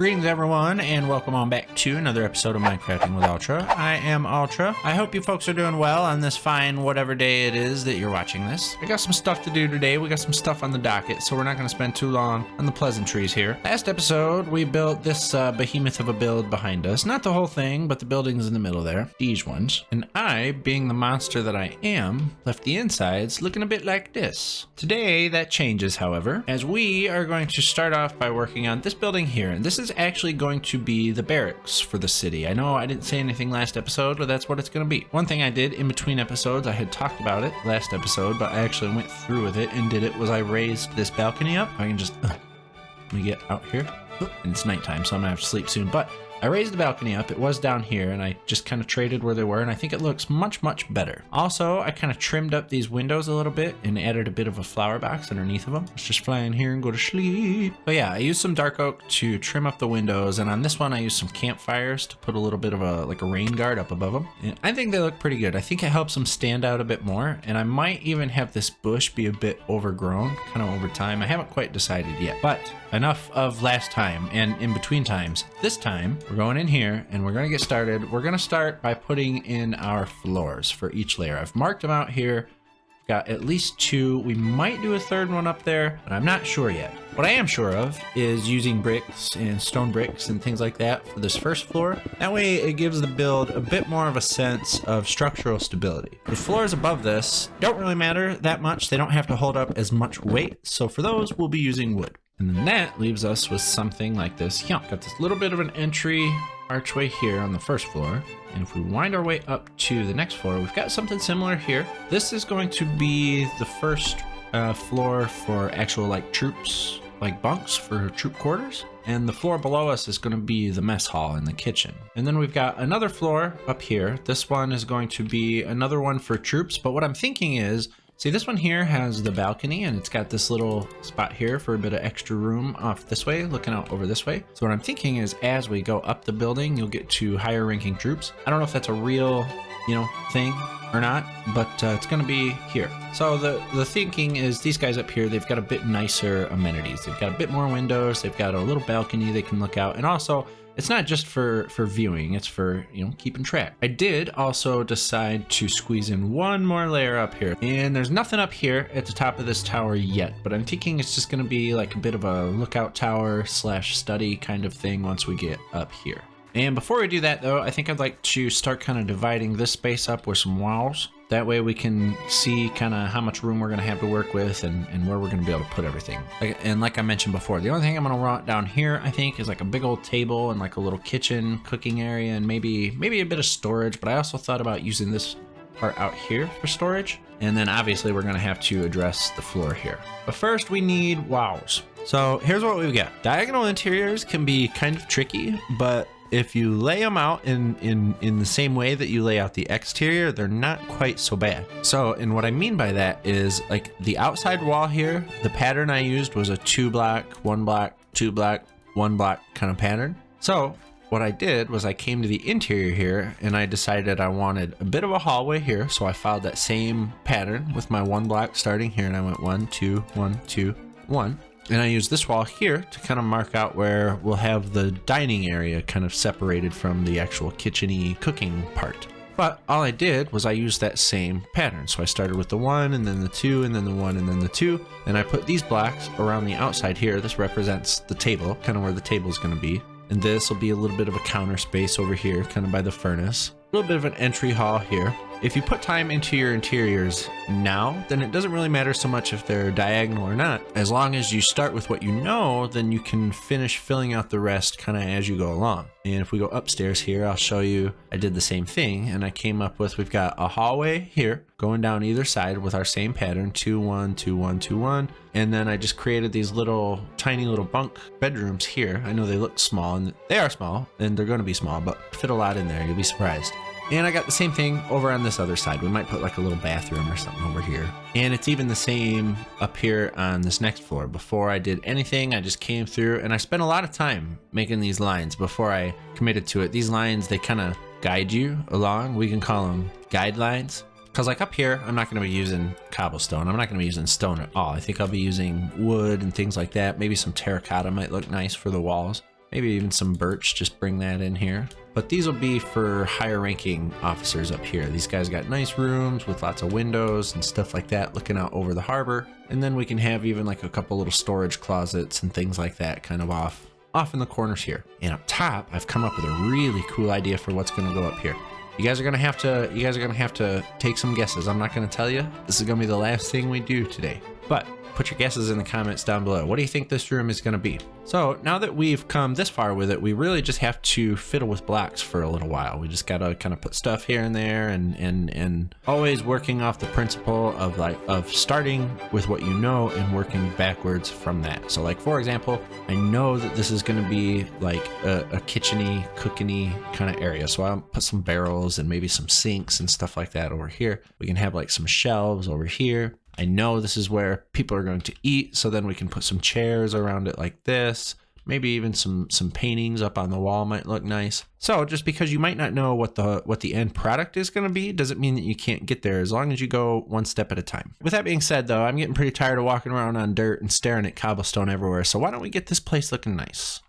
Greetings everyone, and welcome on back to another episode of Minecrafting with Ultra. I am Ultra. I hope you folks are doing well on this fine whatever day it is that you're watching this. I got some stuff to do today. We got some stuff on the docket, so we're not going to spend too long on the pleasantries here. Last episode, we built this behemoth of a build behind us. Not the whole thing, but the buildings in the middle there. These ones. And I, being the monster that I am, left the insides looking a bit like this. Today, that changes, however, as we are going to start off by working on this building here. And this is actually going to be the barracks for the city. I know I didn't say anything last episode, but that's what it's going to be. One thing I did in between episodes, I had talked about it last episode, but I actually went through with it and did it, was I raised this balcony up. I can just, let me get out here. And it's nighttime, so I'm gonna have to sleep soon, but I raised the balcony up. It was down here, and I just kind of traded where they were, and I think it looks much, much better. Also, I kind of trimmed up these windows a little bit and added a bit of a flower box underneath of them. Let's just fly in here and go to sleep. But yeah, I used some dark oak to trim up the windows, and on this one, I used some campfires to put a little bit of a rain guard up above them. And I think they look pretty good. I think it helps them stand out a bit more, and I might even have this bush be a bit overgrown, kind of over time. I haven't quite decided yet, but enough of last time and in between times. This time, we're going in here and we're going to get started. We're going to start by putting in our floors for each layer. I've marked them out here. Got at least two. We might do a third one up there, but I'm not sure yet. What I am sure of is using bricks and stone bricks and things like that for this first floor. That way it gives the build a bit more of a sense of structural stability. The floors above this don't really matter that much. They don't have to hold up as much weight. So for those, we'll be using wood. And then that leaves us with something like this. Yeah, got this little bit of an entry archway here on the first floor. And if we wind our way up to the next floor, we've got something similar here. This is going to be the first floor for actual like troops, like bunks for troop quarters. And the floor below us is going to be the mess hall and the kitchen. And then we've got another floor up here. This one is going to be another one for troops. But what I'm thinking is, see, this one here has the balcony and it's got this little spot here for a bit of extra room off this way, looking out over this way. So what I'm thinking is as we go up the building, you'll get to higher ranking troops. I don't know if that's a real, thing or not, but it's going to be here. So the thinking is these guys up here, they've got a bit nicer amenities. They've got a bit more windows. They've got a little balcony they can look out. And also, it's not just for viewing, it's for, keeping track. I did also decide to squeeze in one more layer up here. And there's nothing up here at the top of this tower yet, but I'm thinking it's just gonna be like a bit of a lookout tower / study kind of thing once we get up here. And before we do that though, I think I'd like to start kind of dividing this space up with some walls. That way we can see kind of how much room we're going to have to work with and where we're going to be able to put everything. And like I mentioned before, the only thing I'm going to want down here, I think, is like a big old table and like a little kitchen cooking area and maybe a bit of storage. But I also thought about using this part out here for storage. And then obviously we're going to have to address the floor here. But first we need walls. So here's what we've got. Diagonal interiors can be kind of tricky, but if you lay them out in the same way that you lay out the exterior, they're not quite so bad. So, and what I mean by that is like the outside wall here, the pattern I used was a 2 block, 1 block, 2 block, 1 block kind of pattern. So what I did was I came to the interior here and I decided I wanted a bit of a hallway here. So I followed that same pattern with my 1 block starting here and I went 1, 2, 1, 2, 1. And I use this wall here to kind of mark out where we'll have the dining area kind of separated from the actual kitchen-y cooking part. But all I did was I used that same pattern. So I started with the 1 and then the 2 and then the 1 and then the 2. And I put these blocks around the outside here. This represents the table, kind of where the table is going to be. And this will be a little bit of a counter space over here, kind of by the furnace. A little bit of an entry hall here. If you put time into your interiors now, then it doesn't really matter so much if they're diagonal or not. As long as you start with what you know, then you can finish filling out the rest kind of as you go along. And if we go upstairs here, I'll show you I did the same thing. And I came up with, we've got a hallway here going down either side with our same pattern, 2, 1, 2, 1, 2, 1. And then I just created these little tiny little bunk bedrooms here. I know they look small and they are small and they're going to be small, but fit a lot in there. You'll be surprised. And I got the same thing over on this other side. We might put like a little bathroom or something over here. And it's even the same up here on this next floor. Before I did anything, I just came through and I spent a lot of time making these lines before I committed to it. These lines, they kind of guide you along. We can call them guidelines. Because like up here, I'm not going to be using cobblestone. I'm not going to be using stone at all. I think I'll be using wood and things like that. Maybe some terracotta might look nice for the walls. Maybe even some birch, just bring that in here. But these will be for higher ranking officers up here. These guys got nice rooms with lots of windows and stuff like that looking out over the harbor. And then we can have even like a couple little storage closets and things like that kind of off in the corners here. And up top, I've come up with a really cool idea for what's gonna go up here. You guys are gonna have to take some guesses. I'm not gonna tell you. This is gonna be the last thing we do today. But put your guesses in the comments down below. What do you think this room is gonna be? So now that we've come this far with it, we really just have to fiddle with blocks for a little while. We just gotta kind of put stuff here and there and always working off the principle of starting with what you know and working backwards from that. So like, for example, I know that this is gonna be like a kitchen-y, cooking-y kind of area. So I'll put some barrels and maybe some sinks and stuff like that over here. We can have like some shelves over here. I know this is where people are going to eat, so then we can put some chairs around it like this. Maybe even some paintings up on the wall might look nice. So just because you might not know what the end product is going to be, doesn't mean that you can't get there as long as you go one step at a time. With that being said, though, I'm getting pretty tired of walking around on dirt and staring at cobblestone everywhere. So why don't we get this place looking nice?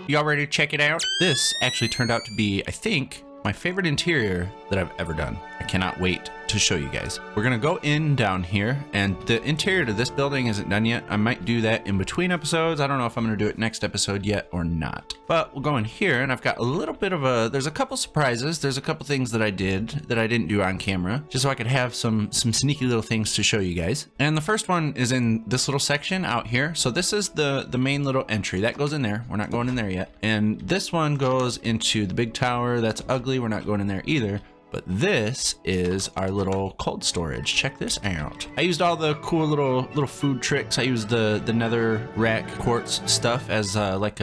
Y'all ready to check it out? This actually turned out to be, I think, my favorite interior that I've ever done. I cannot wait to show you guys. We're gonna go in down here, and the interior to this building isn't done yet. I might do that in between episodes. I don't know if I'm gonna do it next episode yet or not. But we'll go in here, and I've got a little bit of there's a couple surprises. There's a couple things that I did that I didn't do on camera, just so I could have some sneaky little things to show you guys. And the first one is in this little section out here. So this is the main little entry. That goes in there. We're not going in there yet. And this one goes into the big tower. That's ugly. We're not going in there either. But this is our little cold storage. Check this out. I used all the cool little food tricks. I used the nether rack quartz stuff as like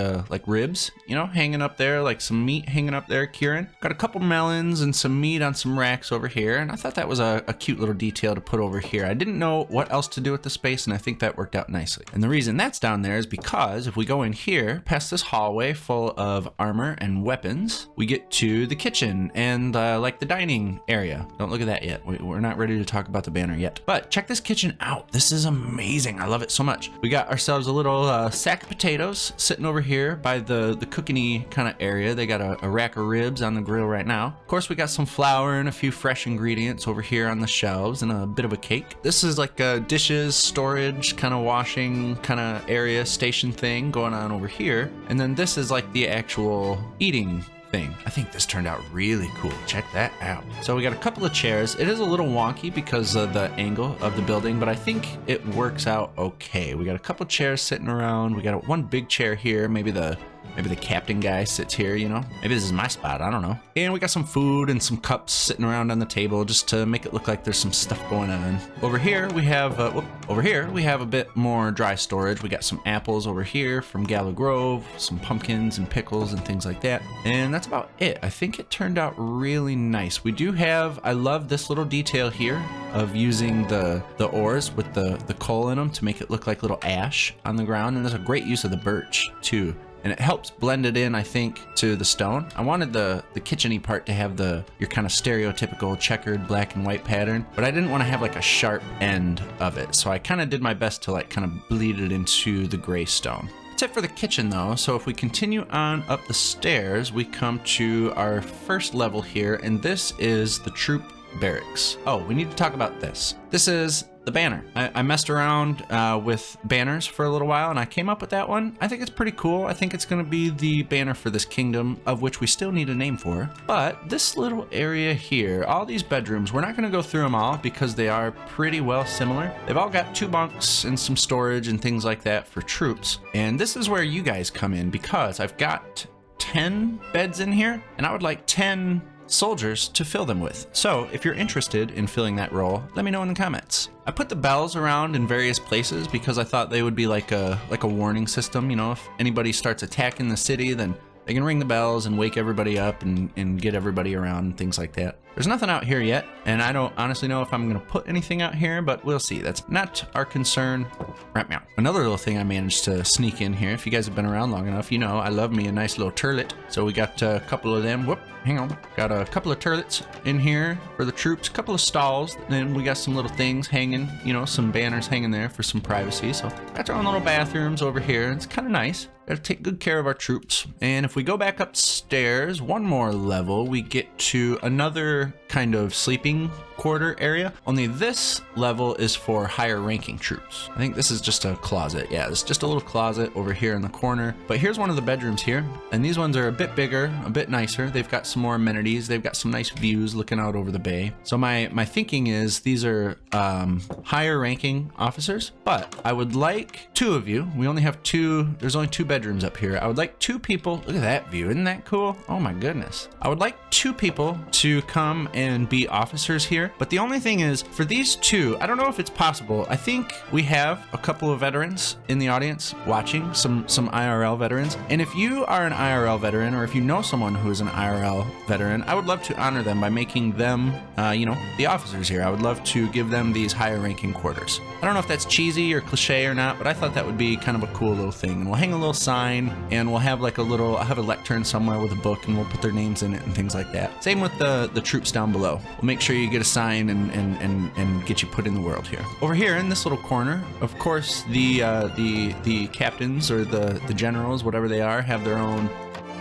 ribs, you know, hanging up there, like some meat hanging up there, curing. Got a couple melons and some meat on some racks over here. And I thought that was a cute little detail to put over here. I didn't know what else to do with the space, and I think that worked out nicely. And the reason that's down there is because if we go in here, past this hallway full of armor and weapons, we get to the kitchen and like the dining area. Don't look at that yet. We're not ready to talk about the banner yet. But check this kitchen out. This is amazing. I love it so much. We got ourselves a little sack of potatoes sitting over here by the cooking-y kind of area. They got a rack of ribs on the grill right now. Of course, we got some flour and a few fresh ingredients over here on the shelves and a bit of a cake. This is like a dishes, storage, kind of washing kind of area station thing going on over here. And then this is like the actual eating thing. I think this turned out really cool. Check that out. So we got a couple of chairs. It is a little wonky because of the angle of the building, but I think it works out okay. We got a couple chairs sitting around. We got one big chair here, maybe the Maybe the captain guy sits here, you know? Maybe this is my spot, I don't know. And we got some food and some cups sitting around on the table just to make it look like there's some stuff going on. Over here we have, a bit more dry storage. We got some apples over here from Gallow Grove, some pumpkins and pickles and things like that. And that's about it. I think it turned out really nice. We do have, I love this little detail here of using the ores with the coal in them to make it look like little ash on the ground. And there's a great use of the birch too. And it helps blend it in, I think, to the stone. I wanted the kitchen-y part to have your kind of stereotypical checkered black and white pattern, but I didn't want to have like a sharp end of it. So I kind of did my best to like kind of bleed it into the gray stone. That's it for the kitchen though. So if we continue on up the stairs, we come to our first level here, and this is the troop barracks. Oh, we need to talk about this. This is the banner. I messed around with banners for a little while and I came up with that one. I think it's pretty cool. I think it's going to be the banner for this kingdom, of which we still need a name for. But this little area here, all these bedrooms, we're not going to go through them all because they are pretty well similar. They've all got 2 bunks and some storage and things like that for troops. And this is where you guys come in, because I've got 10 beds in here and I would like 10 soldiers to fill them with. So if you're interested in filling that role, let me know in the comments. I put the bells around in various places because I thought they would be like a warning system. You know, if anybody starts attacking the city, then they can ring the bells and wake everybody up and get everybody around and things like that. There's nothing out here yet, and I don't honestly know if I'm gonna put anything out here, but we'll see. That's not our concern right now. Another little thing I managed to sneak in here, if you guys have been around long enough, you know I love me a nice little turlet. So we got a couple of them. Whoop, hang on. Got a couple of turlets in here for the troops, a couple of stalls, then we got some little things hanging, you know, some banners hanging there for some privacy. So got our own little bathrooms over here. It's kind of nice. Gotta take good care of our troops. And if we go back upstairs, one more level, we get to another kind of sleeping quarter area. Only this level is for higher ranking troops. I think this is just a closet. Yeah, it's just a little closet over here in the corner. But here's one of the bedrooms here. And these ones are a bit bigger, a bit nicer. They've got some more amenities. They've got some nice views looking out over the bay. So my thinking is these are higher ranking officers, but I would like 2 of you. We only have 2. There's only 2 bedrooms up here. I would like 2 people. Look at that view. Isn't that cool? Oh my goodness. I would like 2 people to come and be officers here. But the only thing is, for these 2, I don't know if it's possible. I think we have a couple of veterans in the audience watching, some IRL veterans. And if you are an IRL veteran, or if you know someone who is an IRL veteran, I would love to honor them by making them, you know, the officers here. I would love to give them these higher ranking quarters. I don't know if that's cheesy or cliche or not, but I thought that would be kind of a cool little thing. And we'll hang a little sign, and we'll have like I'll have a lectern somewhere with a book, and we'll put their names in it and things like that. Same with the troops down below. We'll make sure you get a sign and get you put in the world here. Over here in this little corner, of course, the captains or the generals, whatever they are, have their own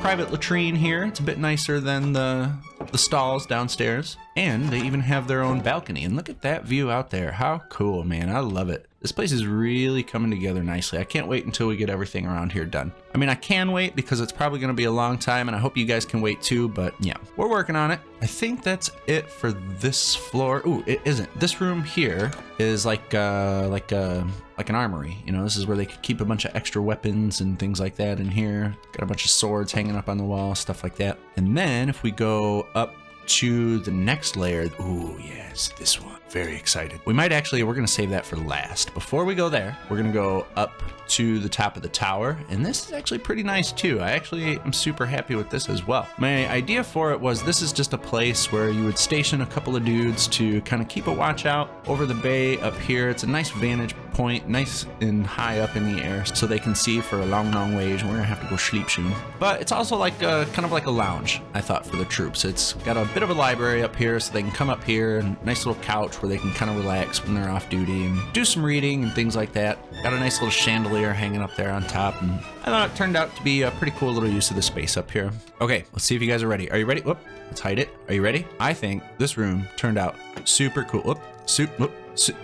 private latrine here. It's a bit nicer than the stalls downstairs, and they even have their own balcony. And look at that view out there. How cool, man. I love it. This place is really coming together nicely. I can't wait until we get everything around here done. I mean, I can wait because it's probably going to be a long time, and I hope you guys can wait too, but yeah, we're working on it. I think that's it for this floor. Ooh, it isn't. This room here is like an armory. You know, this is where they could keep a bunch of extra weapons and things like that in here. Got a bunch of swords hanging up on the wall, stuff like that. And then if we go up to the next layer, ooh, yes, this one. Very excited. We're going to save that for last. Before we go there, we're going to go up to the top of the tower, and this is actually pretty nice too. I actually am super happy with this as well. My idea for it was this is just a place where you would station a couple of dudes to kind of keep a watch out over the bay up here. It's a nice vantage point, nice and high up in the air, so they can see for a long, long ways. We're gonna have to go sleep soon. But it's also like kind of like a lounge, I thought, for the troops. It's got a bit of a library up here, so they can come up here, and nice little couch where they can kind of relax when they're off duty and do some reading and things like that. Got a nice little chandelier hanging up there on top, and I thought it turned out to be a pretty cool little use of the space up here. Okay, let's see if you guys are ready. Are you ready? Whoop, let's hide it. Are you ready? I think this room turned out super cool. Whoop,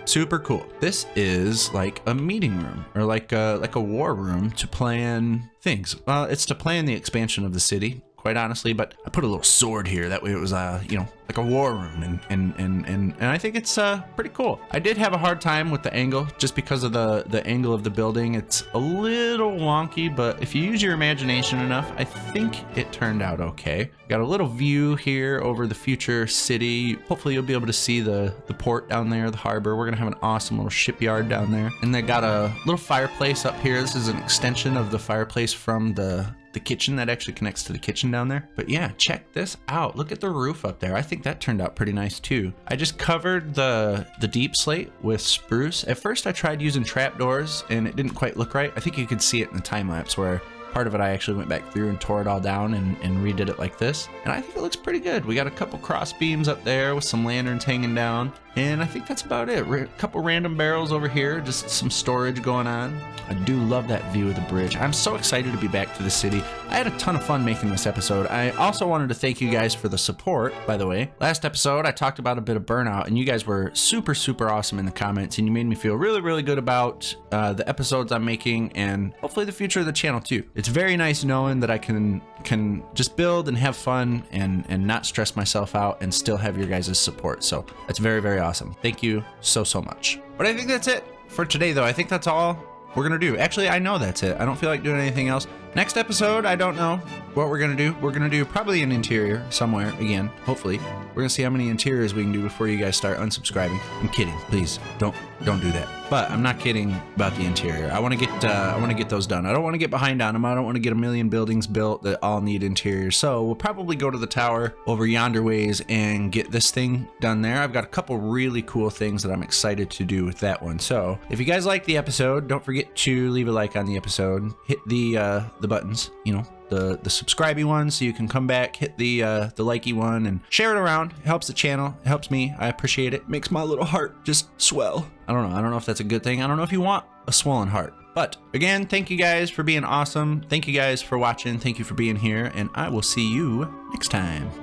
super cool. This is like a meeting room, or like a war room to plan things. Well, it's to plan the expansion of the city, quite honestly, but I put a little sword here. That way it was, you know, like a war room, and I think it's pretty cool. I did have a hard time with the angle just because of the angle of the building. It's a little wonky, but if you use your imagination enough, I think it turned out okay. Got a little view here over the future city. Hopefully you'll be able to see the port down there, the harbor. We're gonna have an awesome little shipyard down there. And they got a little fireplace up here. This is an extension of the fireplace from the kitchen that actually connects to the kitchen down there. But yeah, check this out. Look at the roof up there. I think that turned out pretty nice too. I just covered the deep slate with spruce. At first I tried using trapdoors and it didn't quite look right. I think you could see it in the time lapse where part of it I actually went back through and tore it all down and redid it like this. And I think it looks pretty good. We got a couple cross beams up there with some lanterns hanging down. And I think that's about it. A couple random barrels over here, just some storage going on. I do love that view of the bridge. I'm so excited to be back to the city. I had a ton of fun making this episode. I also wanted to thank you guys for the support, by the way. Last episode, I talked about a bit of burnout, and you guys were super, super awesome in the comments, and you made me feel really, really good about the episodes I'm making, and hopefully the future of the channel too. It's very nice knowing that I can just build and have fun and not stress myself out and still have your guys' support. So that's very, very awesome. Thank you so, so much. But I think that's it for today, though. I think that's all we're gonna do. Actually, I know that's it. I don't feel like doing anything else. Next episode, I don't know what we're gonna do. We're gonna do probably an interior somewhere again, hopefully. We're gonna see how many interiors we can do before you guys start unsubscribing. I'm kidding, please don't do that. But I'm not kidding about the interior. I want to get those done. I don't want to get behind on them. I don't want to get a million buildings built that all need interiors. So we'll probably go to the tower over yonder ways and get this thing done there. I've got a couple really cool things that I'm excited to do with that one. So if you guys like the episode, don't forget to leave a like on the episode. Hit the buttons, you know, the subscribey one, so you can come back, hit the likey one, and share it around. It helps the channel. It helps me. I appreciate it. It makes my little heart just swell. I don't know if that's a good thing. I don't know if you want a swollen heart. But again, thank you guys for being awesome. Thank you guys for watching. Thank you for being here, and I will see you next time.